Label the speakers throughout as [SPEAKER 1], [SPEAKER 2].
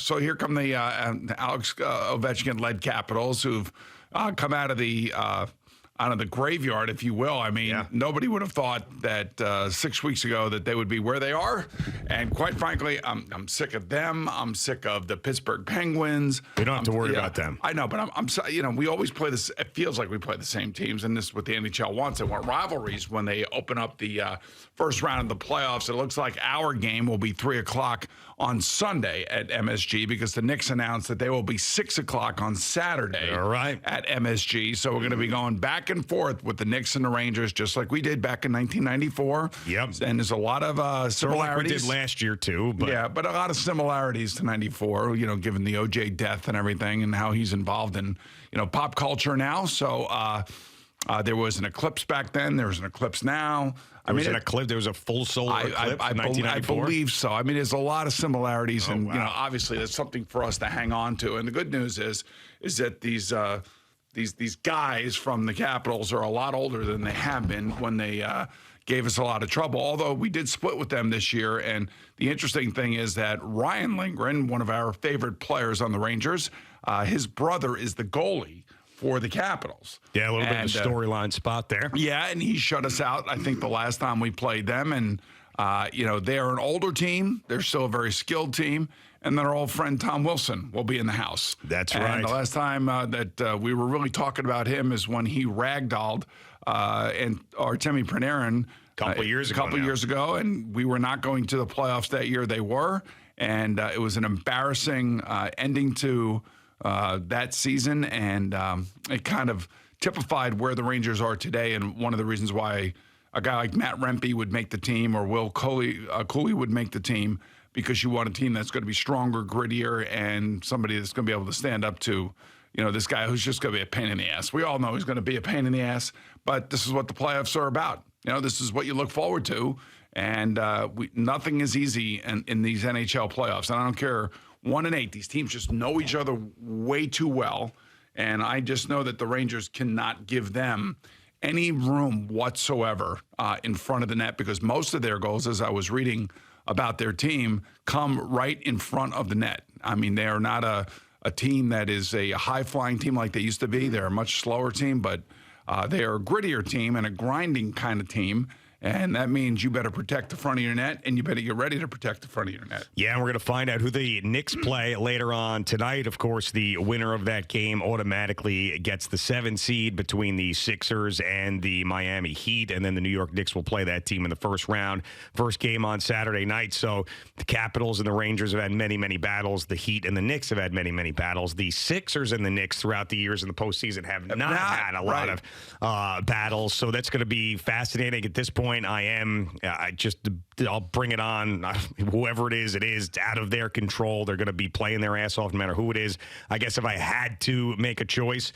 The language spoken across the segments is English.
[SPEAKER 1] So here come the Alex Ovechkin-led Capitals who've come out of the graveyard, if you will. I mean, nobody would have thought that 6 weeks ago that they would be where they are. And quite frankly, I'm sick of them. I'm sick of the Pittsburgh Penguins.
[SPEAKER 2] We don't have to worry about them.
[SPEAKER 1] I know, but we always play this. It feels like we play the same teams, and this is what the NHL wants. They want rivalries when they open up the first round of the playoffs. It looks like our game will be 3 o'clock on Sunday at MSG because the Knicks announced that they will be 6 o'clock on Saturday at MSG. So we're going to be going back and forth with the Knicks and the Rangers, just like we did back in 1994.
[SPEAKER 2] Yep.
[SPEAKER 1] And there's a lot of similarities.
[SPEAKER 2] Sort of like we did last year, too. But.
[SPEAKER 1] Yeah, but a lot of similarities to 94, given the O.J. death and everything and how he's involved in, pop culture now. So there was an eclipse back then. There was an eclipse now.
[SPEAKER 2] There was a full solar eclipse in 1994?
[SPEAKER 1] I believe so. I mean, there's a lot of similarities, and obviously that's something for us to hang on to. And the good news is that these guys from the Capitals are a lot older than they have been when they gave us a lot of trouble. Although we did split with them this year, and the interesting thing is that Ryan Lindgren, one of our favorite players on the Rangers, his brother is the goalie for the Capitals.
[SPEAKER 2] Yeah, a little bit of a storyline spot there.
[SPEAKER 1] Yeah, and he shut us out, I think, the last time we played them. And, they're an older team. They're still a very skilled team. And then our old friend Tom Wilson will be in the house.
[SPEAKER 2] That's right.
[SPEAKER 1] And the last time that we were really talking about him is when he ragdolled Artemi Panarin
[SPEAKER 2] a couple years
[SPEAKER 1] ago. And we were not going to the playoffs that year. They were. And it was an embarrassing ending to that season, and it kind of typified where the Rangers are today, and one of the reasons why a guy like Matt Rempe would make the team or Will Cooley would make the team, because you want a team that's going to be stronger, grittier, and somebody that's going to be able to stand up to, this guy who's just going to be a pain in the ass. We all know he's going to be a pain in the ass, but this is what the playoffs are about. This is what you look forward to, and nothing is easy in these NHL playoffs, and I don't care 1-8. These teams just know each other way too well. And I just know that the Rangers cannot give them any room whatsoever in front of the net, because most of their goals, as I was reading about their team, come right in front of the net. I mean, they are not a team that is a high-flying team like they used to be. They're a much slower team, but they are a grittier team and a grinding kind of team. And that means you better protect the front of your net, and you better get ready to protect the front of your net.
[SPEAKER 2] Yeah, and we're going to find out who the Knicks play later on tonight. Of course, the winner of that game automatically gets the 7 seed between the Sixers and the Miami Heat, and then the New York Knicks will play that team in the first round. First game on Saturday night. So the Capitals and the Rangers have had many, many battles. The Heat and the Knicks have had many, many battles. The Sixers and the Knicks throughout the years in the postseason have not had a lot of battles. So that's going to be fascinating at this point. I'll bring it on. Whoever it is out of their control. They're going to be playing their ass off no matter who it is. I guess if I had to make a choice,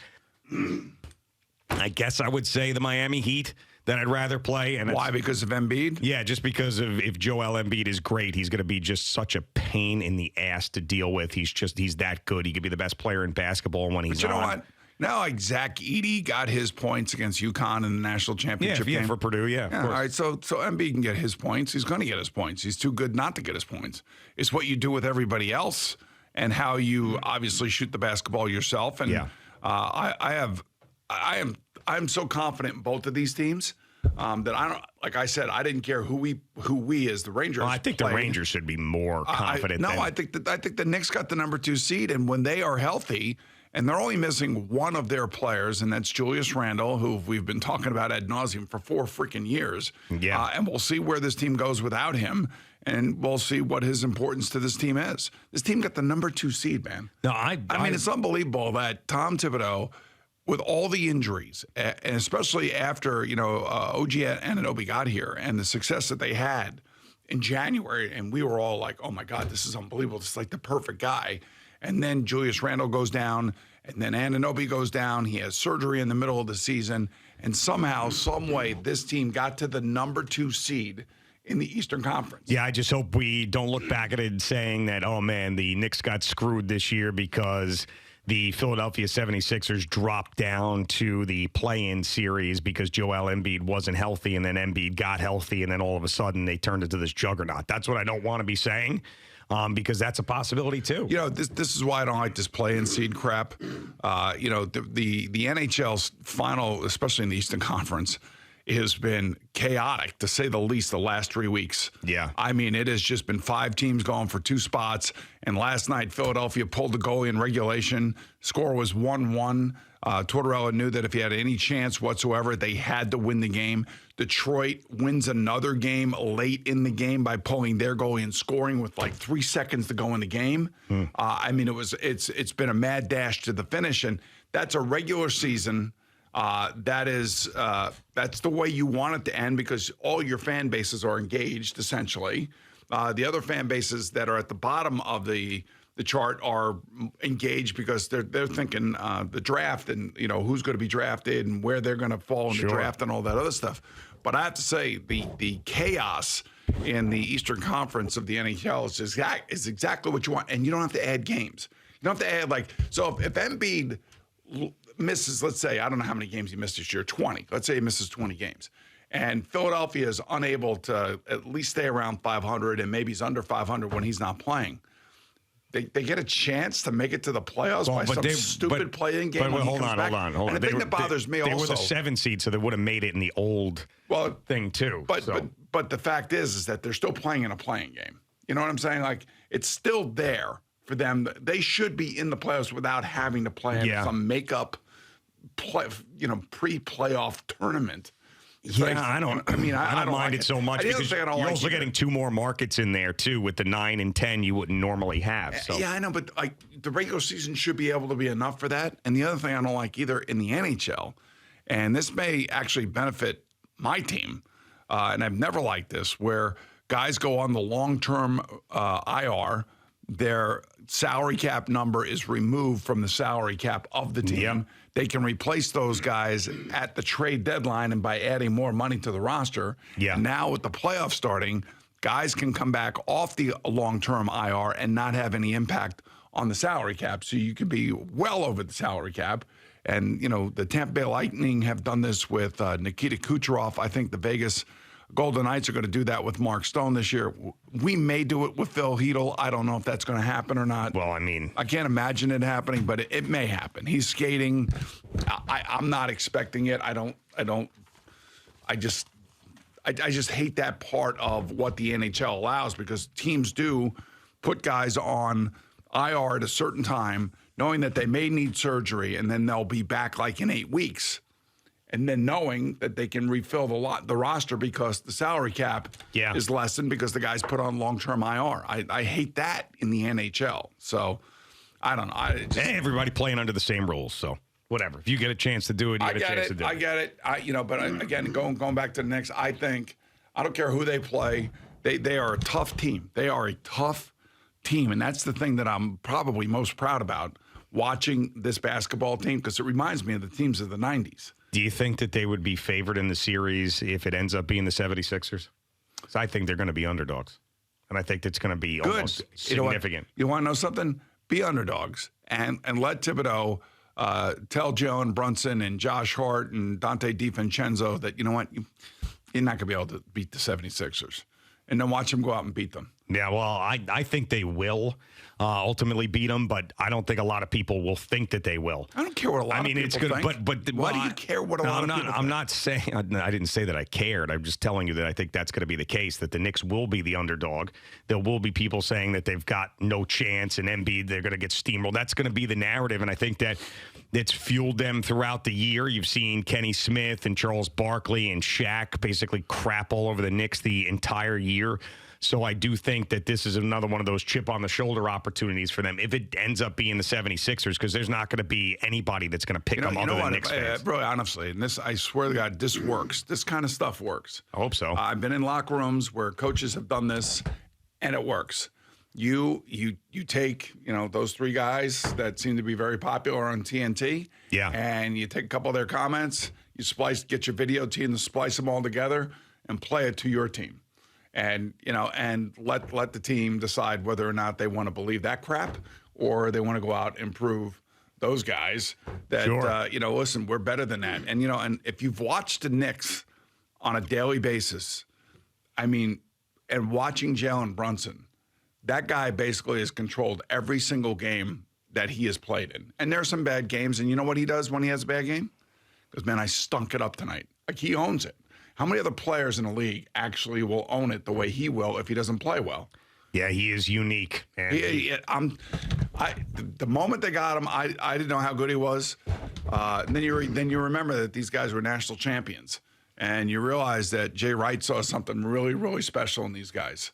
[SPEAKER 2] I guess I would say the Miami Heat that I'd rather play. And
[SPEAKER 1] why? Because of Embiid?
[SPEAKER 2] Yeah, just because of if Joel Embiid is great, he's going to be just such a pain in the ass to deal with. He's that good. He could be the best player in basketball when he's on.
[SPEAKER 1] You know what? Now, like Zach Edey got his points against UConn in the national championship game.
[SPEAKER 2] For Purdue, yeah.
[SPEAKER 1] All right, so Embiid can get his points. He's going to get his points. He's too good not to get his points. It's what you do with everybody else and how you obviously shoot the basketball yourself. And I'm so confident in both of these teams that I don't. Like I said, I didn't care who we as the Rangers.
[SPEAKER 2] Well, I think the Rangers should be more confident.
[SPEAKER 1] I think the Knicks got the number 2 seed, and when they are healthy. And they're only missing one of their players, and that's Julius Randle, who we've been talking about ad nauseum for 4 freaking years.
[SPEAKER 2] Yeah.
[SPEAKER 1] And we'll see where this team goes without him, and we'll see what his importance to this team is. This team got the number 2 seed, man.
[SPEAKER 2] No, I
[SPEAKER 1] mean, it's unbelievable that Tom Thibodeau, with all the injuries, and especially after, OG Anunoby got here and the success that they had in January, and we were all like, oh, my God, this is unbelievable. This is like the perfect guy. And then Julius Randle goes down, and then Anunoby goes down. He has surgery in the middle of the season. And somehow, some way, this team got to the number 2 seed in the Eastern Conference.
[SPEAKER 2] Yeah, I just hope we don't look back at it saying that, oh, man, the Knicks got screwed this year because the Philadelphia 76ers dropped down to the play-in series because Joel Embiid wasn't healthy, and then Embiid got healthy, and then all of a sudden they turned into this juggernaut. That's what I don't want to be saying. because that's a possibility too.
[SPEAKER 1] You know, this is why I don't like this play-in seed crap. You know, the NHL's final, especially in the Eastern Conference, has been chaotic, to say the least, the last 3 weeks.
[SPEAKER 2] Yeah.
[SPEAKER 1] I mean, it has just been 5 teams going for 2 spots. And last night, Philadelphia pulled the goalie in regulation. Score was 1-1. Tortorella knew that if he had any chance whatsoever, they had to win the game. Detroit wins another game late in the game by pulling their goalie and scoring with like 3 seconds to go in the game. I mean, it's been a mad dash to the finish, and that's a regular season. That's the way you want it to end, because all your fan bases are engaged, essentially. The other fan bases that are at the bottom of the chart are engaged because they're thinking the draft and, you know, who's going to be drafted and where they're going to fall in the draft and all that other stuff. But I have to say, the chaos in the Eastern Conference of the NHL is exactly what you want, and you don't have to add games. You don't have to add, like, so if Embiid misses, let's say, I don't know how many games he missed this year, 20. Let's say he misses 20 games. And Philadelphia is unable to at least stay around 500, and maybe he's under 500 when he's not playing. They get a chance to make it to the playoffs by some stupid play-in game.
[SPEAKER 2] But hold on.
[SPEAKER 1] And the thing that bothers me also,
[SPEAKER 2] they were the 7 seed, so they would have made it in the old thing too.
[SPEAKER 1] But the fact is that they're still playing in a playing game. You know what I'm saying? Like, it's still there for them. They should be in the playoffs without having to play in some makeup pre-playoff tournament.
[SPEAKER 2] I don't mind
[SPEAKER 1] like
[SPEAKER 2] it so much because you're also getting 2 more markets in there too with the 9 and 10 you wouldn't normally have. So.
[SPEAKER 1] Yeah, I know, but like the regular season should be able to be enough for that. And the other thing I don't like either in the NHL, and this may actually benefit my team, and I've never liked this, where guys go on the long-term IR, their salary cap number is removed from the salary cap of the team.
[SPEAKER 2] Yep.
[SPEAKER 1] They can replace those guys at the trade deadline and by adding more money to the roster.
[SPEAKER 2] Yeah.
[SPEAKER 1] Now with the playoffs starting, guys can come back off the long-term IR and not have any impact on the salary cap. So you could be well over the salary cap. And, you know, the Tampa Bay Lightning have done this with Nikita Kucherov. I think the Vegas Golden Knights are going to do that with Mark Stone this year. We may do it with Phil Hedl. I don't know if that's going to happen or not.
[SPEAKER 2] Well, I mean,
[SPEAKER 1] I can't imagine it happening, but it may happen. He's skating. I'm not expecting it. I just hate that part of what the NHL allows, because teams do put guys on IR at a certain time, knowing that they may need surgery, and then they'll be back like in 8 weeks. And then knowing that they can refill the roster because the salary cap is lessened because the guys put on long-term IR. I hate that in the NHL. So, I don't know.
[SPEAKER 2] Everybody playing under the same rules, so whatever. If you get a chance to do it, you get a chance to do it.
[SPEAKER 1] I get it. Again, going back to the Knicks, I think, I don't care who they play, they are a tough team. They are a tough team, and that's the thing that I'm probably most proud about watching this basketball team, because it reminds me of the teams of the 90s.
[SPEAKER 2] Do you think that they would be favored in the series if it ends up being the 76ers? Because I think they're going to be underdogs. And I think it's going to be almost significant.
[SPEAKER 1] You want to know something? Be underdogs and let Thibodeau tell Joe and Brunson and Josh Hart and Dante DiVincenzo that, you know what, you're not going to be able to beat the 76ers. And then watch them go out and beat them.
[SPEAKER 2] Yeah, well, I think they will ultimately beat them, but I don't think a lot of people will think that they will.
[SPEAKER 1] I don't care what a lot of people think.
[SPEAKER 2] But
[SPEAKER 1] why do you care what a lot of people think?
[SPEAKER 2] I'm not saying, I didn't say that I cared. I'm just telling you that I think that's going to be the case, that the Knicks will be the underdog. There will be people saying that they've got no chance, and Embiid, they're going to get steamrolled. That's going to be the narrative, and I think that it's fueled them throughout the year. You've seen Kenny Smith and Charles Barkley and Shaq basically crap all over the Knicks the entire year. So I do think that this is another one of those chip-on-the-shoulder opportunities for them if it ends up being the 76ers, because there's not going to be anybody that's going to pick them other than Knicks fans.
[SPEAKER 1] Bro, honestly, and this, I swear to God, this works. This kind of stuff works.
[SPEAKER 2] I hope so.
[SPEAKER 1] I've been in locker rooms where coaches have done this, and it works. You take, those 3 guys that seem to be very popular on TNT, and you take a couple of their comments, you get your video team to splice them all together and play it to your team. And, and let the team decide whether or not they want to believe that crap or they want to go out and prove those guys that, listen, we're better than that. And, and if you've watched the Knicks on a daily basis, and watching Jalen Brunson, that guy basically has controlled every single game that he has played in. And there are some bad games. And you know what he does when he has a bad game? Because, man, I stunk it up tonight. Like, he owns it. How many other players in the league actually will own it the way he will if he doesn't play well?
[SPEAKER 2] Yeah, he is unique. And
[SPEAKER 1] The moment they got him, I didn't know how good he was. And then you remember that these guys were national champions. And you realize that Jay Wright saw something really, really special in these guys.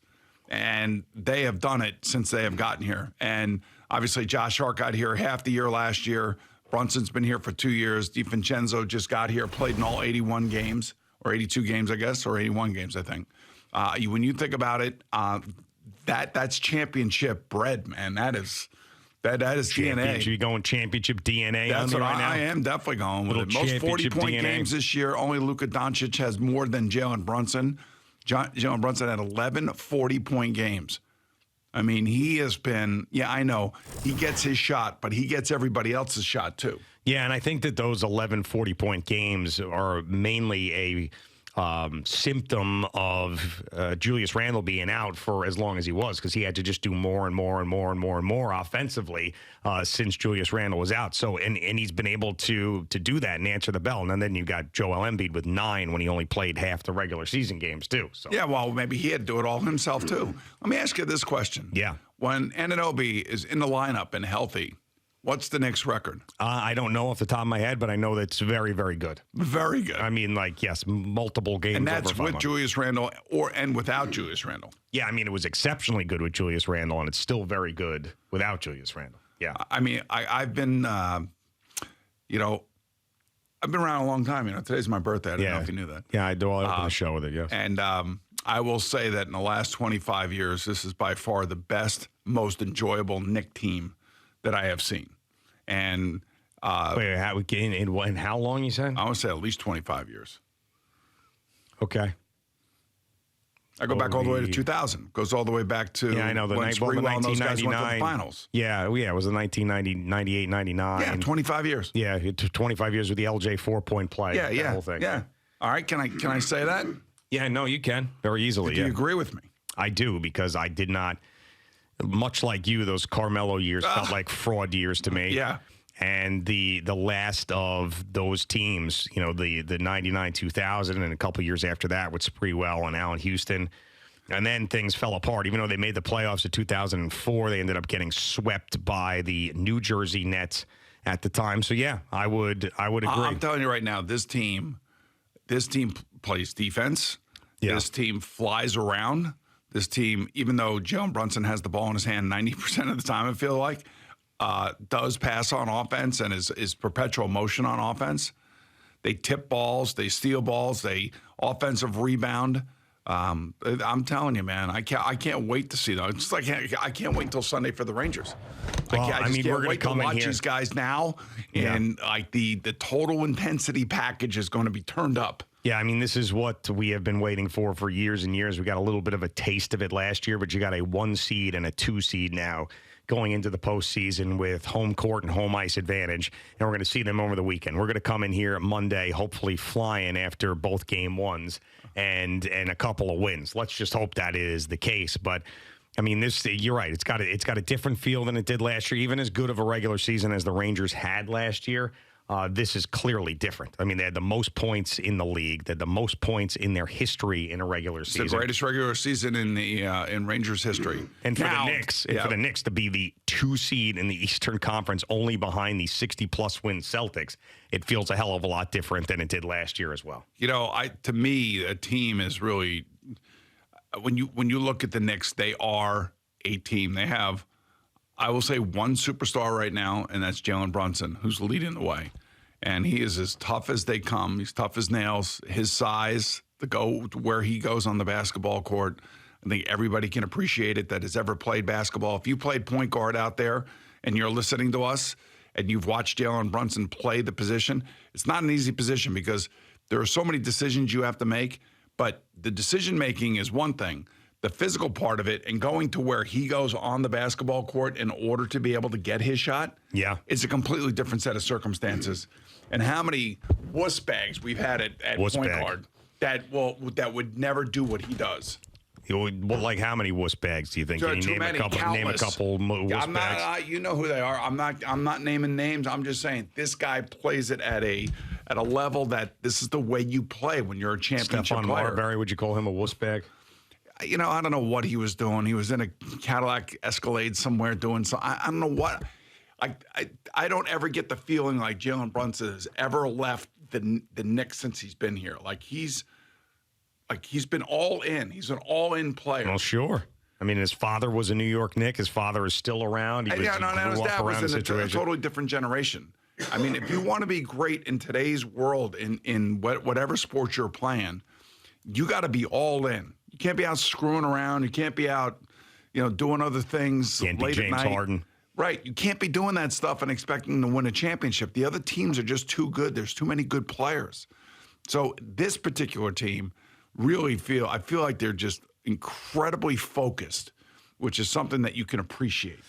[SPEAKER 1] And they have done it since they have gotten here. And obviously, Josh Hart got here half the year last year. Brunson's been here for 2 years. DiVincenzo just got here, played in all 81 games, or 82 games, I guess, or 81 games, I think. When you think about it, that's championship bread, man. That is DNA.
[SPEAKER 2] You're going championship DNA.
[SPEAKER 1] That's
[SPEAKER 2] on
[SPEAKER 1] what
[SPEAKER 2] right now?
[SPEAKER 1] I am definitely going with
[SPEAKER 2] Little
[SPEAKER 1] it. Most
[SPEAKER 2] championship
[SPEAKER 1] 40-point
[SPEAKER 2] DNA.
[SPEAKER 1] games this year, only Luka Doncic has more than Jalen Brunson. Jalen Brunson had 11 40-point games. I mean, he has been, I know, he gets his shot, but he gets everybody else's shot too.
[SPEAKER 2] Yeah, and I think that those 11 40-point games are mainly a symptom of Julius Randle being out for as long as he was, because he had to just do more and more and more and more and more offensively since Julius Randle was out. So, and he's been able to do that and answer the bell. And then you got Joel Embiid with 9 when he only played half the regular season games too. So
[SPEAKER 1] yeah, well, maybe he had to do it all himself too. Let me ask you this question.
[SPEAKER 2] Yeah.
[SPEAKER 1] When Anunoby is in the lineup and healthy, what's the Knicks record?
[SPEAKER 2] I don't know off the top of my head, but I know that's very, very good.
[SPEAKER 1] Very good.
[SPEAKER 2] I mean, like, yes, multiple games.
[SPEAKER 1] And that's
[SPEAKER 2] over
[SPEAKER 1] with
[SPEAKER 2] 500.
[SPEAKER 1] Julius Randle and without Julius Randle.
[SPEAKER 2] Yeah, I mean, it was exceptionally good with Julius Randle, and it's still very good without Julius Randle. Yeah.
[SPEAKER 1] I mean, I've been, I've been around a long time. Today's my birthday. I don't know if you knew that.
[SPEAKER 2] Yeah, I do. I open the show with it, yes.
[SPEAKER 1] And I will say that in the last 25 years, this is by far the best, most enjoyable Knick team that I have seen. And
[SPEAKER 2] Wait, in how long you said?
[SPEAKER 1] I would say at least 25 years.
[SPEAKER 2] Okay.
[SPEAKER 1] I go back all the way to 2000. Goes all the way back to
[SPEAKER 2] I know the
[SPEAKER 1] when
[SPEAKER 2] night, well, the
[SPEAKER 1] Sprewell and those guys went to the
[SPEAKER 2] 1999
[SPEAKER 1] finals.
[SPEAKER 2] Yeah, it was the 1990, 98, 99.
[SPEAKER 1] Yeah, 25 years.
[SPEAKER 2] Yeah, 25 years with the LJ 4-point play.
[SPEAKER 1] Yeah,
[SPEAKER 2] that whole thing.
[SPEAKER 1] yeah. All right, can I say that?
[SPEAKER 2] Yeah, no, you can very easily.
[SPEAKER 1] Do you
[SPEAKER 2] Yeah,
[SPEAKER 1] agree with me?
[SPEAKER 2] I do, because I did not. Much like you, those Carmelo years felt like fraud years to me.
[SPEAKER 1] Yeah.
[SPEAKER 2] And the last of those teams, the 99, 2000, and a couple years after that with Sprewell and Allen Houston. And then things fell apart. Even though they made the playoffs in 2004, they ended up getting swept by the New Jersey Nets at the time. So, yeah, I would agree.
[SPEAKER 1] I'm telling you right now, this team plays defense.
[SPEAKER 2] Yeah.
[SPEAKER 1] This team flies around. This team, even though Jalen Brunson has the ball in his hand 90% of the time, I feel like, does pass on offense and is perpetual motion on offense. They tip balls, they steal balls, they offensive rebound. I'm telling you, man, I can't wait to see them. It's like I can't wait until Sunday for the Rangers.
[SPEAKER 2] Well,
[SPEAKER 1] I just
[SPEAKER 2] we're
[SPEAKER 1] can't
[SPEAKER 2] going to
[SPEAKER 1] wait to
[SPEAKER 2] come in
[SPEAKER 1] watch
[SPEAKER 2] here.
[SPEAKER 1] these guys now, and like the total intensity package is going to be turned up.
[SPEAKER 2] Yeah, I mean, this is what we have been waiting for years and years. We got a little bit of a taste of it last year, but you got a 1 seed and a 2 seed now going into the postseason with home court and home ice advantage, and we're going to see them over the weekend. We're going to come in here Monday, hopefully flying after both game ones and a couple of wins. Let's just hope that is the case. But I mean, you're right. It's got a different feel than it did last year. Even as good of a regular season as the Rangers had last year, this is clearly different. I mean, they had the most points in the league. They had the most points in their history in a regular season.
[SPEAKER 1] It's the greatest regular season in Rangers history.
[SPEAKER 2] And for the Knicks to be the 2 seed in the Eastern Conference, only behind the 60-plus win Celtics, it feels a hell of a lot different than it did last year as well.
[SPEAKER 1] To me, a team is really when you look at the Knicks, they are a team. They have, I will say, one superstar right now, and that's Jalen Brunson, who's leading the way. And he is as tough as they come. He's tough as nails. His size, where he goes on the basketball court, I think everybody can appreciate it that has ever played basketball. If you played point guard out there and you're listening to us and you've watched Jalen Brunson play the position, it's not an easy position because there are so many decisions you have to make. But the decision-making is one thing. The physical part of it and going to where he goes on the basketball court in order to be able to get his shot, it's a completely different set of circumstances. And how many wuss bags we've had at point guard that would never do what he does.
[SPEAKER 2] Well, like how many wuss bags do you think? Can you
[SPEAKER 1] Too
[SPEAKER 2] name
[SPEAKER 1] many,
[SPEAKER 2] a couple?
[SPEAKER 1] countless.
[SPEAKER 2] Name a couple wuss bags.
[SPEAKER 1] You know who they are. I'm not naming names. I'm just saying this guy plays it at a level that this is the way you play when you're a championship
[SPEAKER 2] Stephon
[SPEAKER 1] player.
[SPEAKER 2] Marbury, would you call him a wuss bag?
[SPEAKER 1] I don't know what he was doing. He was in a Cadillac Escalade somewhere doing so. I don't know what. I don't ever get the feeling like Jalen Brunson has ever left the Knicks since he's been here. He's been all in. He's an all-in player.
[SPEAKER 2] Well, sure. I mean, his father was a New York Knick. His father is still around. He
[SPEAKER 1] His
[SPEAKER 2] grew
[SPEAKER 1] dad
[SPEAKER 2] up around the
[SPEAKER 1] was in a
[SPEAKER 2] situation.
[SPEAKER 1] totally different generation. I mean, if you want to be great in today's world, in whatever sport you're playing, you got to be all in. You can't be out screwing around. You can't be out, doing other things
[SPEAKER 2] Can't be
[SPEAKER 1] late
[SPEAKER 2] James
[SPEAKER 1] at night.
[SPEAKER 2] Harden.
[SPEAKER 1] Right. You can't be doing that stuff and expecting to win a championship. The other teams are just too good. There's too many good players. So this particular team I feel like they're just incredibly focused, which is something that you can appreciate.